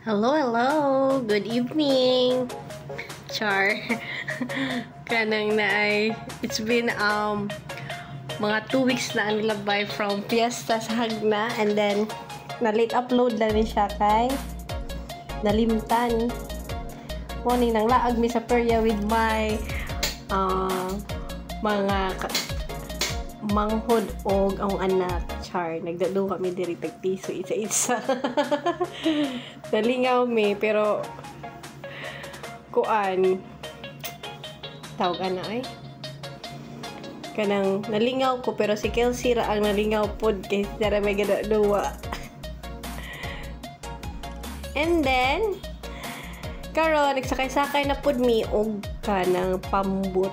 Hello, hello. Good evening. Char. Kanang na ay it's been mga 2 weeks na ang labay from Fiesta sa Hagna, and then na late upload na rin siya kay nalimtan. Morning nang laag mi sa perya with my mga manghod og ang anak. Char, nagdado kami diri tagpiso isa-isa. Nalingaw mi pero kuan tawag ana ay kanang nalingaw ko, pero si Kelsey ra ang nalingaw pod kay dara may gadaduwa. And then karon nagsakay-sakay na pod mi og kanang pambot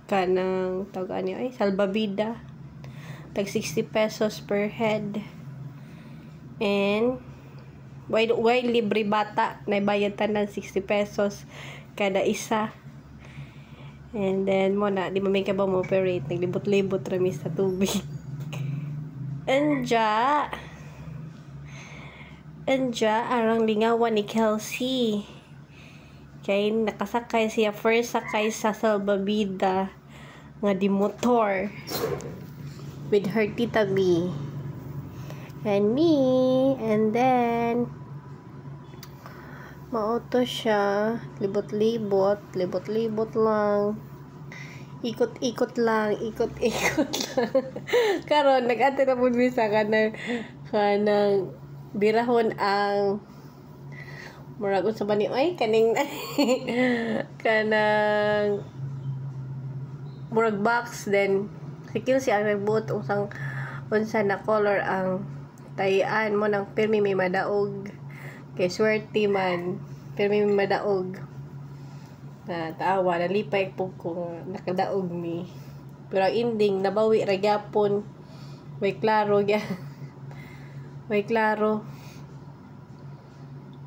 kanang tawag ani ay salbabida, tag 60 pesos per head, and while libre bata naibayad tanan 60 pesos kada isa. And then mo na di may kabaw mo operate, naglibot-libot rami sa tubig. Anja arang lingawan ni Kelsey kay nakasakay siya first sakay sa salbabida nga di motor with her tita B and me, and then maoto siya, libot-libot lang, ikot-ikot lang karon nag-ante na pud mi sa kanang birahon ang murag unsa ba ni ay kaning kanang murag box. Then si Kelsey ang nagbuot usang unsa na color ang tayan mo ng pirmi may madaog kay swerte man, pirmi may madaog na taawa nalipay po kung nakadaog mi, pero ending nabawi ra gyapon. May klaro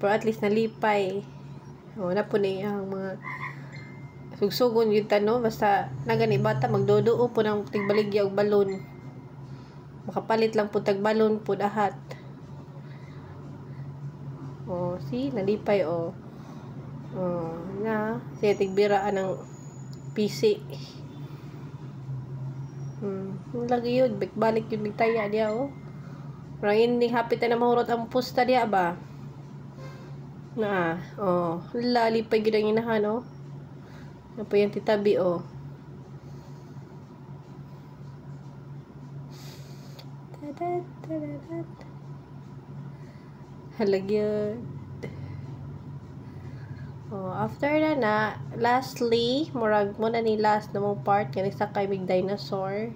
pero at least nalipay. Na po na ang mga sugsugon yun tano, basta nagani bata magdodoo po ng tigbaligya og balon, makapalit lang po tag balon po dahat. See, nalipay na siya tigbiraan ng PC. Lagi yun balik yun bigtaya diya parang hindi hapit na mahurot ang pusta diya ba na lalipay gid ang inahan na po yung titabi halagyod. After na lastly murag mo na ni last na mong part nga nagsakay mig dinosaur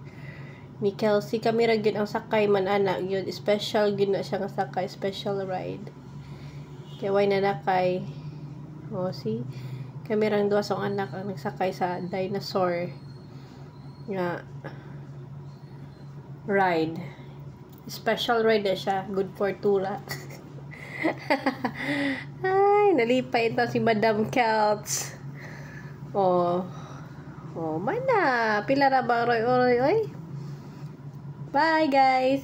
ni Kelsey. Kami ra gyud ang sakay man ana gyud, special gyud na siya nga sakay, special ride kay way na nakay see kami rang duwa sa anak ang nagsakay sa dinosaur nga ride. Special ride na siya, good for tula. Ay, nalipay ito si Madam Kelts. Mana pila ra ba oy. Bye guys.